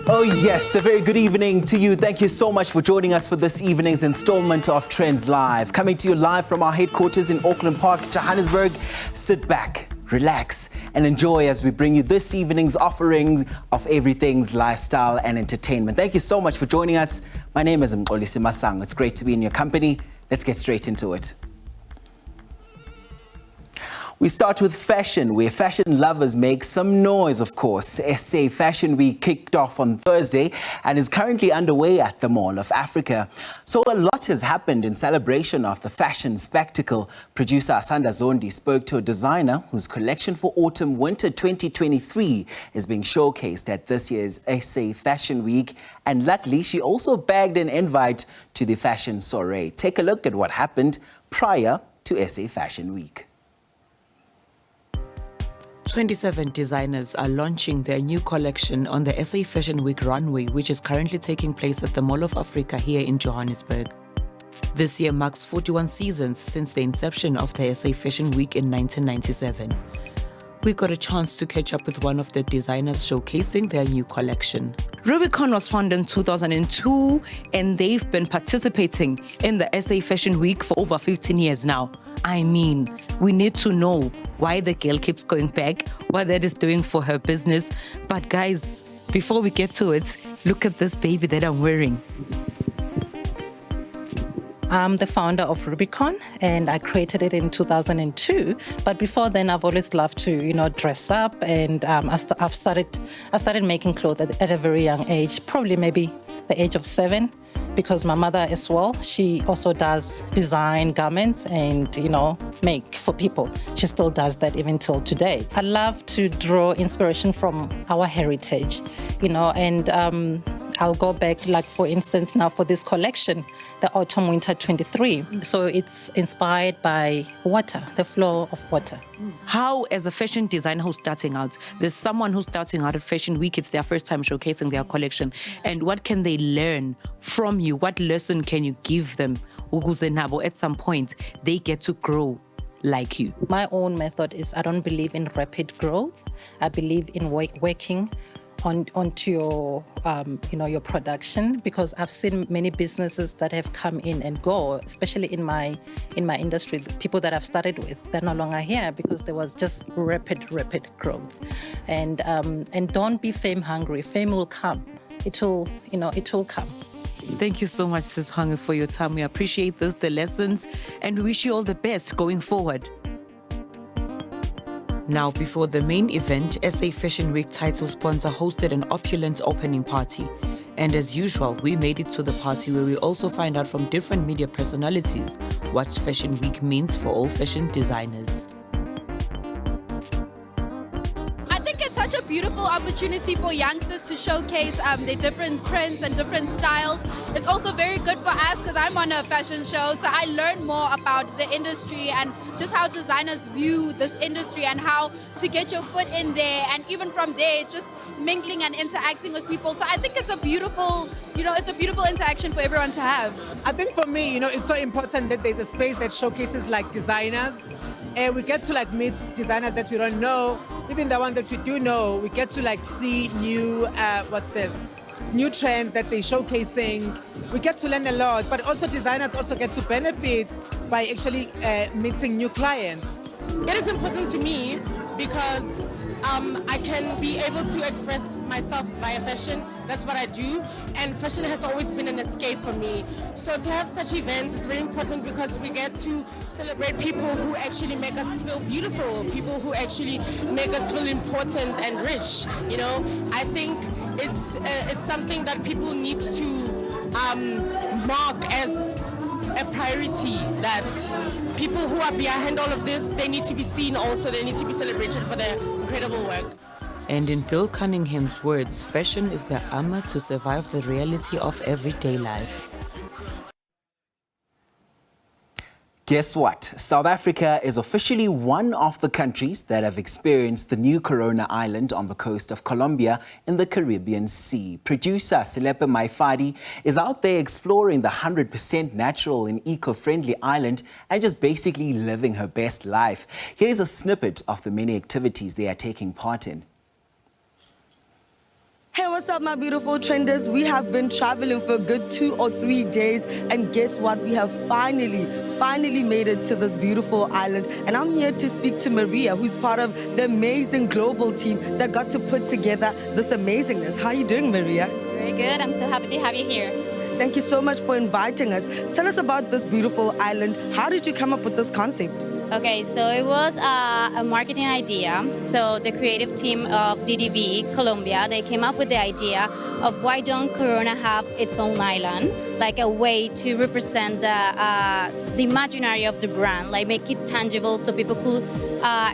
Oh yes, a very good evening to you. Thank you so much for joining us for this evening's installment of Trendz Live. Coming to you live from our headquarters in Auckland Park, Johannesburg. Sit back, relax and enjoy as we bring you this evening's offerings of everything's lifestyle and entertainment. Thank you so much for joining us. My name is Mxolisi Masang. It's great to be in your company. Let's get straight into it. We start with fashion, where fashion lovers make some noise, of course. SA Fashion Week kicked off on Thursday and is currently underway at the Mall of Africa. So a lot has happened in celebration of the fashion spectacle. Producer Asanda Zondi spoke to a designer whose collection for autumn-winter 2023 is being showcased at this year's SA Fashion Week. And luckily, she also bagged an invite to the fashion soiree. Take a look at what happened prior to SA Fashion Week. 27 designers are launching their new collection on the SA Fashion Week runway, which is currently taking place at the Mall of Africa here in Johannesburg. This year marks 41 seasons since the inception of the SA Fashion Week in 1997. We got a chance to catch up with one of the designers showcasing their new collection. Rubicon was founded in 2002 and they've been participating in the SA Fashion Week for over 15 years now. I mean, we need to know why the girl keeps going back, what that is doing for her business. But guys, before we get to it, look at this baby that I'm wearing. I'm the founder of Rubicon and I created it in 2002. But before then, I've always loved to, dress up, and I started making clothes at a very young age, probably maybe the age of 7. Because my mother as well, she also does design garments and, make for people. She still does that even till today. I love to draw inspiration from our heritage, and I'll go back, like for instance, now for this collection, the Autumn Winter 23. So it's inspired by water, the flow of water. How, as a fashion designer who's starting out, there's someone who's starting out at Fashion Week, it's their first time showcasing their collection, and what can they learn from you? What lesson can you give them? At some point, they get to grow like you. My own method is I don't believe in rapid growth. I believe in working onto your, your production, because I've seen many businesses that have come in and go, especially in my industry. The people that I've started with, they're no longer here because there was just rapid growth. And don't be fame hungry. Fame will come. It will come. Thank you so much, Sis Hwange, for your time. We appreciate this, the lessons, and wish you all the best going forward. Now, before the main event, SA Fashion Week title sponsor hosted an opulent opening party. And as usual, we made it to the party where we also find out from different media personalities what Fashion Week means for all fashion designers. It's such a beautiful opportunity for youngsters to showcase their different trends and different styles. It's also very good for us because I'm on a fashion show, so I learn more about the industry and just how designers view this industry and how to get your foot in there, and even from there just mingling and interacting with people. So I think it's a beautiful, it's a beautiful interaction for everyone to have. I think for me, it's so important that there's a space that showcases designers. And we get to meet designers that you don't know, even the one that you do know. We get to see new, new trends that they're showcasing. We get to learn a lot, but also designers also get to benefit by actually meeting new clients. It is important to me because I can be able to express myself via fashion. That's what I do, and fashion has always been an escape for me. So to have such events is very important because we get to celebrate people who actually make us feel beautiful, people who actually make us feel important and rich. I think it's something that people need to mark as a priority, that people who are behind all of this, they need to be seen also, they need to be celebrated for their incredible work. And in Bill Cunningham's words, fashion is the armor to survive the reality of everyday life. Guess what? South Africa is officially one of the countries that have experienced the new Corona island on the coast of Colombia in the Caribbean Sea. Producer Selepe Maifadi is out there exploring the 100% natural and eco-friendly island and just basically living her best life. Here's a snippet of the many activities they are taking part in. Hey, what's up, my beautiful trenders? We have been traveling for a good 2 or 3 days, and guess what? We have finally made it to this beautiful island. And I'm here to speak to Maria, who's part of the amazing global team that got to put together this amazingness. How are you doing, Maria? Very good. I'm so happy to have you here. Thank you so much for inviting us. Tell us about this beautiful island. How did you come up with this concept? Okay, so it was a marketing idea. So the creative team of DDV, Colombia, they came up with the idea of why don't Corona have its own island, like a way to represent the imaginary of the brand, like make it tangible so people could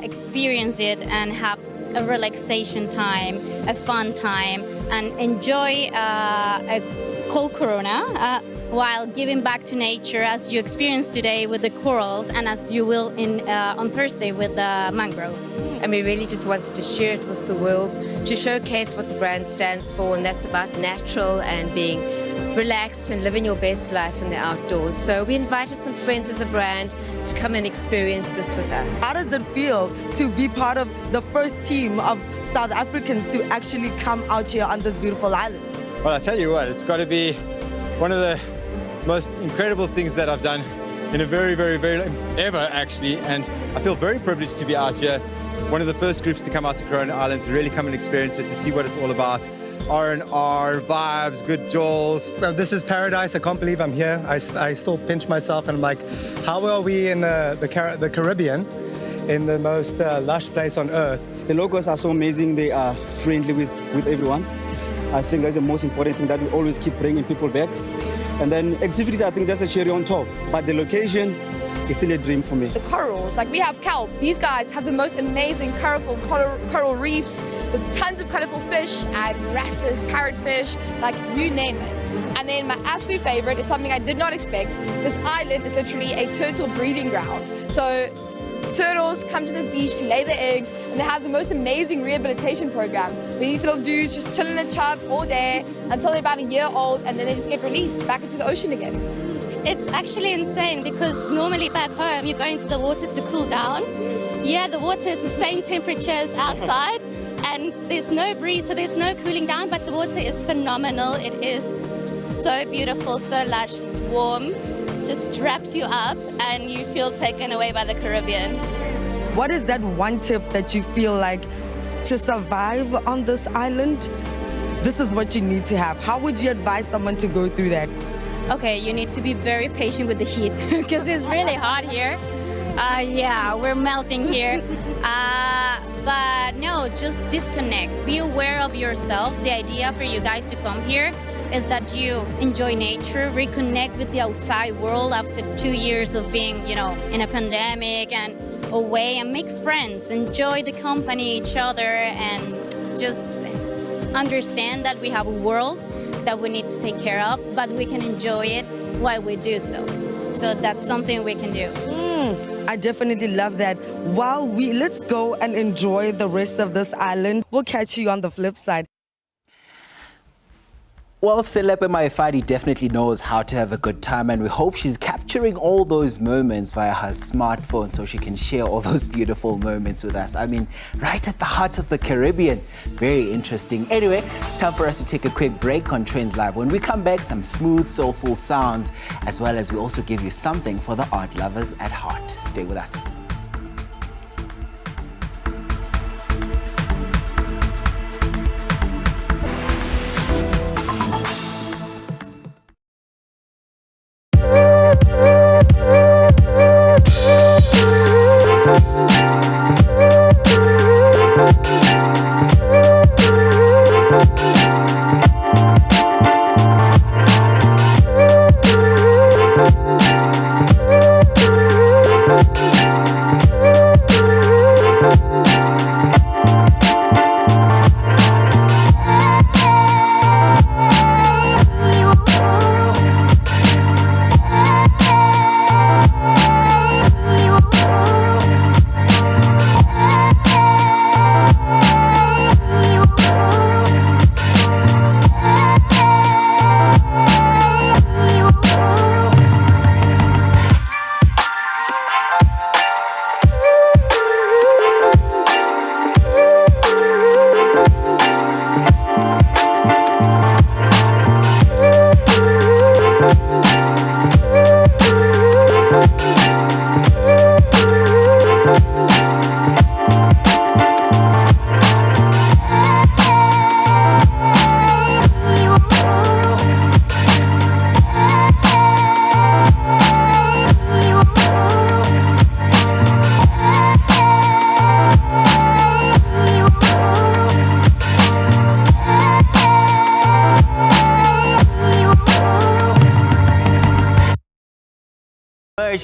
experience it and have a relaxation time, a fun time, and enjoy a cold Corona while giving back to nature as you experience today with the corals and as you will on Thursday with the mangrove. And we really just wanted to share it with the world, to showcase what the brand stands for, and that's about natural and being relaxed and living your best life in the outdoors. So we invited some friends of the brand to come and experience this with us. How does it feel to be part of the first team of South Africans to actually come out here on this beautiful island? Well, I tell you what, it's got to be one of the most incredible things that I've done in a very ever, actually. And I feel very privileged to be out here. One of the first groups to come out to Corona Island, to really come and experience it, to see what it's all about. R&R, vibes, good jewels. Well, this is paradise. I can't believe I'm here. I still pinch myself and I'm like, how are we in the Caribbean, in the most lush place on earth? The locals are so amazing. They are friendly with everyone. I think that's the most important thing, that we always keep bringing people back. And then activities, I think that's the cherry on top. But the location is still a dream for me. The corals, like we have kelp. These guys have the most amazing colorful coral reefs with tons of colorful fish and wrasses, parrotfish, like you name it. And then my absolute favorite is something I did not expect. This island is literally a turtle breeding ground. So turtles come to this beach to lay their eggs, and they have the most amazing rehabilitation program where these little dudes just chill in the tub all day until they're about a year old, and then they just get released back into the ocean again. It's actually insane because normally back home you go into the water to cool down. Yeah, the water is the same temperature as outside and there's no breeze, so there's no cooling down, but the water is phenomenal. It is so beautiful, so lush, it's warm, just wraps you up and you feel taken away by the Caribbean. What is that one tip that you feel like to survive on this island, this is what you need to have? How would you advise someone to go through that? Okay, you need to be very patient with the heat because it's really hot here. Yeah, we're melting here. But no, just disconnect. Be aware of yourself. The idea for you guys to come here is that you enjoy nature, reconnect with the outside world after 2 years of being, in a pandemic and away, and make friends, enjoy the company, each other, and just understand that we have a world that we need to take care of, but we can enjoy it while we do so. So that's something we can do. I definitely love that. Let's go and enjoy the rest of this island. We'll catch you on the flip side. Well, Selepe Maifadi definitely knows how to have a good time, and we hope she's capturing all those moments via her smartphone so she can share all those beautiful moments with us. I mean, right at the heart of the Caribbean. Very interesting. Anyway, it's time for us to take a quick break on Trendz Live. When we come back, some smooth, soulful sounds, as well as we also give you something for the art lovers at heart. Stay with us.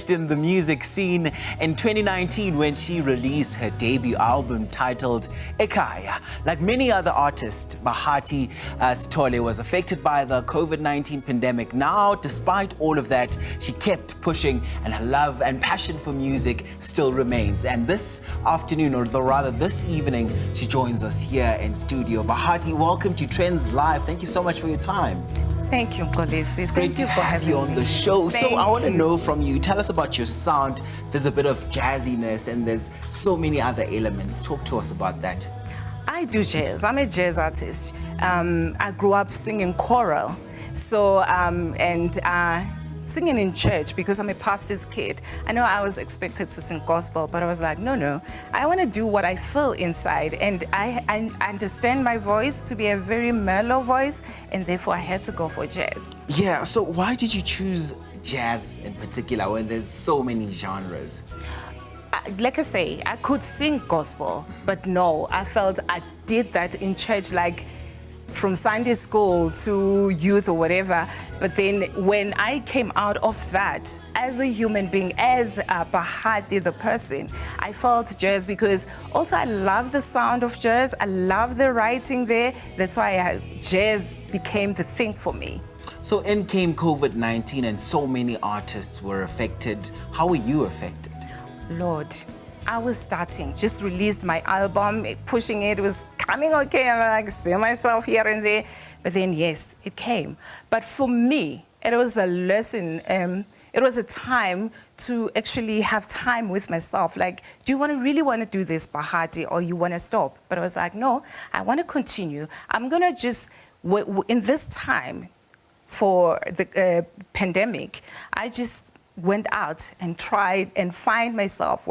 established in the music scene in 2019 when she released her debut album titled Ekaya. Like many other artists, Bahati Sithole was affected by the COVID-19 pandemic. Now, despite all of that, she kept pushing, and her love and passion for music still remains. And this afternoon, or rather this evening, she joins us here in studio. Bahati, welcome to Trendz Live. Thank you so much for your time. Thank you, Kolisi. It's great to have you on the show. So I want to know from you, tell us about your sound. There's a bit of jazziness and there's so many other elements. Talk to us about that. I do jazz. I'm a jazz artist. I grew up singing choral. So, singing in church because I'm a pastor's kid. I know I was expected to sing gospel, but I was like, no. I want to do what I feel inside. And I understand my voice to be a very mellow voice, and therefore I had to go for jazz. Yeah, so why did you choose jazz in particular when there's so many genres? Like I say, I could sing gospel, but no, I felt I did that in church, like from Sunday school to youth or whatever. But then when I came out of that as a human being, as Bahati the person, I felt jazz because also I love the sound of jazz. I love the writing there. That's why jazz became the thing for me. So in came COVID-19 and so many artists were affected. How were you affected? Lord, I was starting, just released my album, pushing it was coming okay. I'm like, see myself here and there. But then, yes, it came. But for me, it was a lesson. It was a time to actually have time with myself. Like, do you really want to do this, Bahati, or you want to stop? But I was like, no, I want to continue. I'm going to just, in this time for the pandemic, I just went out and tried and find myself,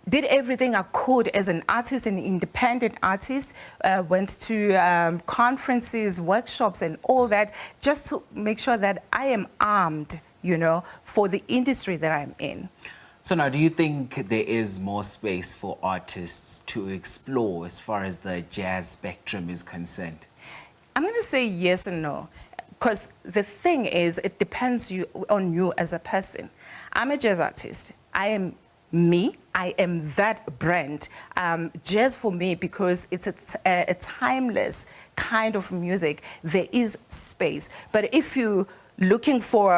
did everything I could as an artist, an independent artist, went to conferences, workshops and all that, just to make sure that I am armed, for the industry that I'm in. So now, do you think there is more space for artists to explore as far as the jazz spectrum is concerned? I'm going to say yes and no. Because the thing is, it depends on you as a person. I'm a jazz artist. I am me. I am that brand. Jazz for me, because it's a timeless kind of music, there is space. But if you're looking for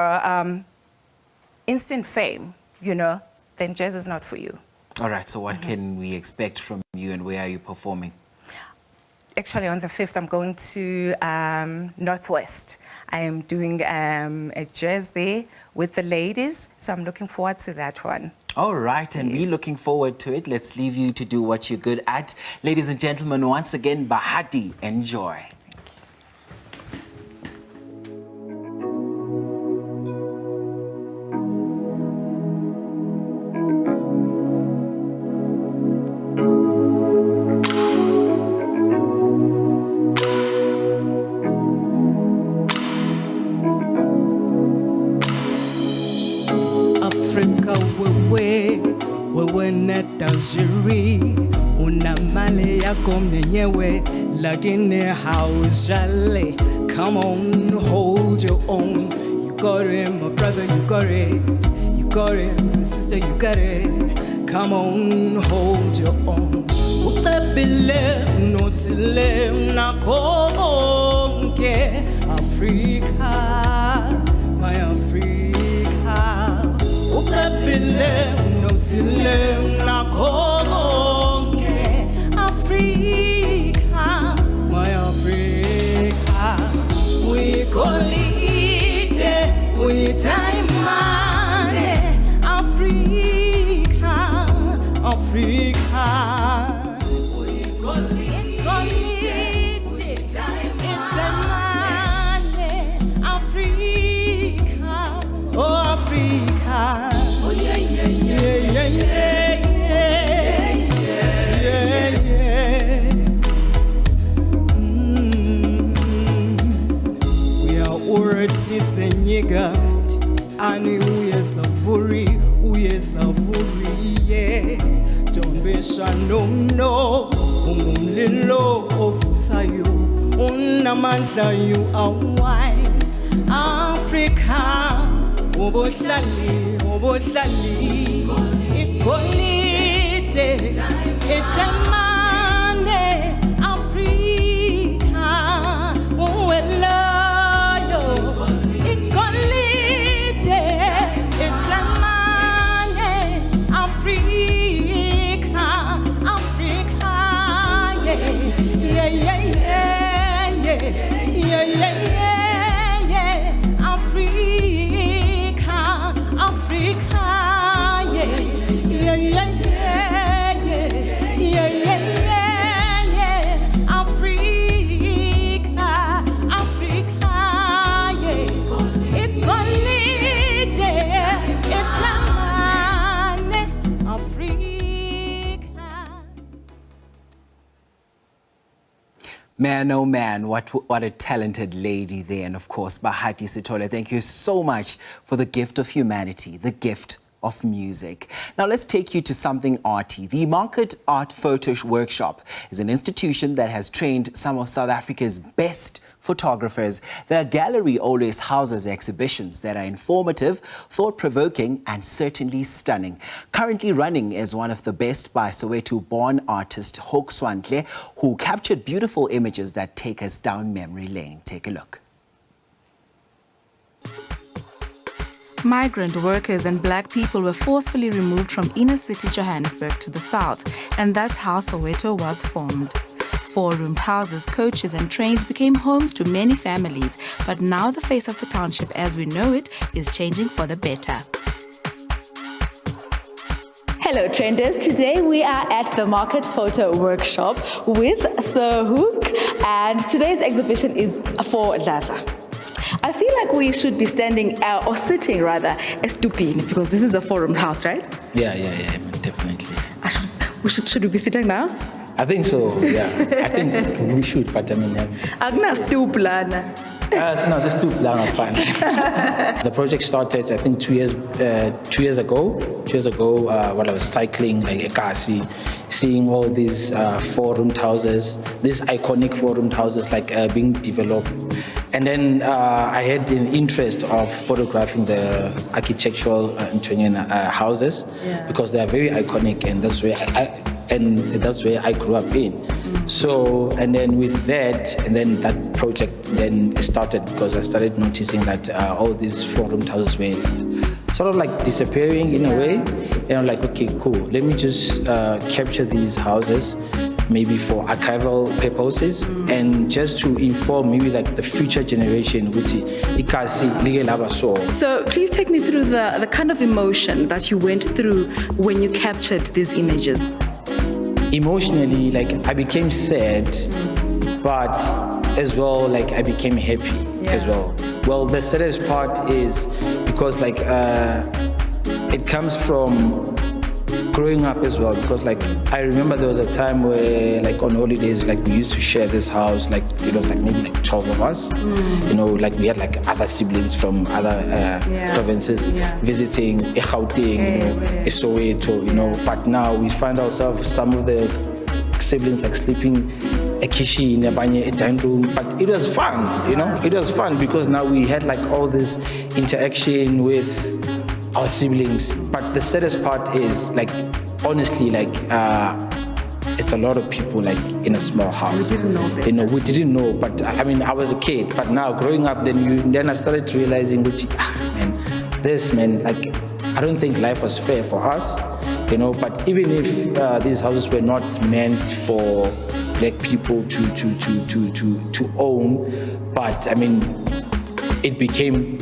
instant fame, then jazz is not for you. All right, so what can we expect from you and where are you performing? Actually, on the 5th, I'm going to Northwest. I am doing a jazz there with the ladies, so I'm looking forward to that one. All right, and we're looking forward to it. Let's leave you to do what you're good at. Ladies and gentlemen, once again, Bahati, enjoy. Wewe netaziri una mali yako mwenyewe lakini haujali. Come on, hold your own. You got it, my brother, you got it. You got it, my sister, you got it. Come on, hold your own. Utebile unotile unakonke Africa, my Africa. Utebile unotile unakonke Africa, my Africa. We call it, we time Africa, Africa. We call it, Africa, oh Africa. Oh yeah, yeah, yeah, yeah, yeah, yeah, yeah. We are words, it's a nigga. Ani uye savuri, yeah. Don't be shy, no. Umlilo ofutayo, unamandla you are wise. Africa, Obohlali, obohlali, igolide, etemane, Africa, uwelayo, igolide, etemane, Africa, Africa, yeah, yeah, yeah, yeah, yeah, yeah, yeah. Man, oh man, what a talented lady there. And of course, Arty Sithole, thank you so much for the gift of humanity, the gift of music. Now let's take you to something arty. The Market Art Photo Workshop is an institution that has trained some of South Africa's best photographers. Their gallery always houses exhibitions that are informative, thought-provoking and certainly stunning. Currently running is one of the best by Soweto-born artist Hoek Swantle, who captured beautiful images that take us down memory lane. Take a look. Migrant workers and black people were forcefully removed from inner city Johannesburg to the south, and that's how Soweto was formed. Four-roomed houses, coaches and trains became homes to many families, but now the face of the township as we know it is changing for the better. Hello Trenders, today we are at the Market Photo Workshop with Sir Hoek, and today's exhibition is for Laza. I feel like we should be standing or sitting rather estupini because this is a four-room house, right? Yeah, definitely. Should we be sitting now? I think so, yeah. I think we should, but I mean... Agna stoop lana. No, just stoop lana, fine. The project started, I think, 2 years ago. 2 years ago, while I was cycling like Ekasi, seeing all these four-roomed houses, these iconic four-roomed houses like being developed. And then I had an interest of photographing the architectural Ntonian houses because they are very iconic, and that's where I grew up in. So, and then with that, and then that project then started because I started noticing that all these four-roomed houses were sort of like disappearing in a way. And I'm like, okay, cool. Let me just capture these houses, maybe for archival purposes, and just to inform maybe like the future generation. So please take me through the kind of emotion that you went through when you captured these images. Emotionally, like I became sad, but as well, like I became happy as well. Well, the saddest part is because like it comes from growing up as well, because like I remember there was a time where like on holidays like we used to share this house, like it was like maybe like 12 of us, you know, like we had like other siblings from other provinces visiting Gauteng, you know, Soweto, you know, but now we find ourselves some of the siblings like sleeping a kishi in a dining room, but it was fun, you know, it was fun because now we had like all this interaction with our siblings. But the saddest part is like honestly like it's a lot of people like in a small house. We didn't know that. You know, we didn't know, but I mean I was a kid, but now growing up then I started realizing like I don't think life was fair for us, you know, but even if these houses were not meant for black people to own, but I mean it became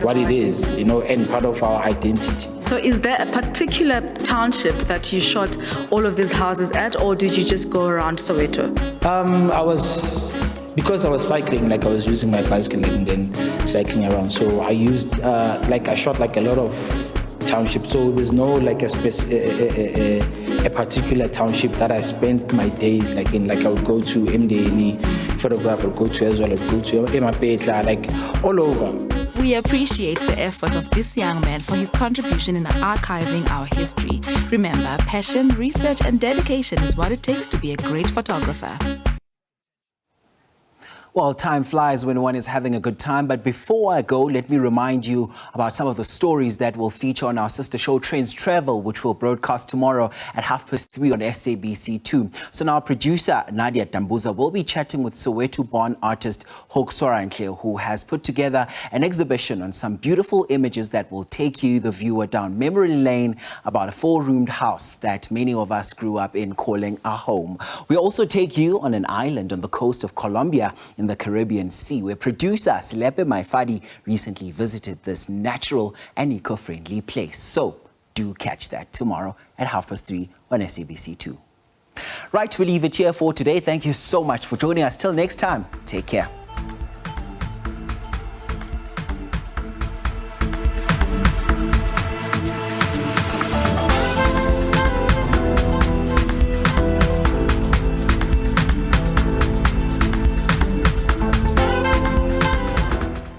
what it is, you know, and part of our identity. So is there a particular township that you shot all of these houses at, or did you just go around Soweto? Because I was cycling, like I was using my bicycle and then cycling around. So I used, I shot like a lot of townships. So there's no like a particular township that I spent my days like in. Like I would go to MDNE, photograph, I would go to as well, I would go to Emapetla, like all over. We appreciate the effort of this young man for his contribution in archiving our history. Remember, passion, research and dedication is what it takes to be a great photographer. Well, time flies when one is having a good time, but before I go, let me remind you about some of the stories that will feature on our sister show, Trendz Travel, which will broadcast tomorrow at 3:30 on SABC 2. So now producer Nadia Dambuza will be chatting with Soweto-born artist Hoke Sorantle, who has put together an exhibition on some beautiful images that will take you, the viewer, down memory lane about a 4-roomed house that many of us grew up in calling a home. We also take you on an island on the coast of Colombia in the Caribbean Sea, where producer Slepe Maifadi recently visited this natural and eco-friendly place. So do catch that tomorrow at 3:30 on SABC 2. Right, we leave it here for today. Thank you so much for joining us. Till next time, take care.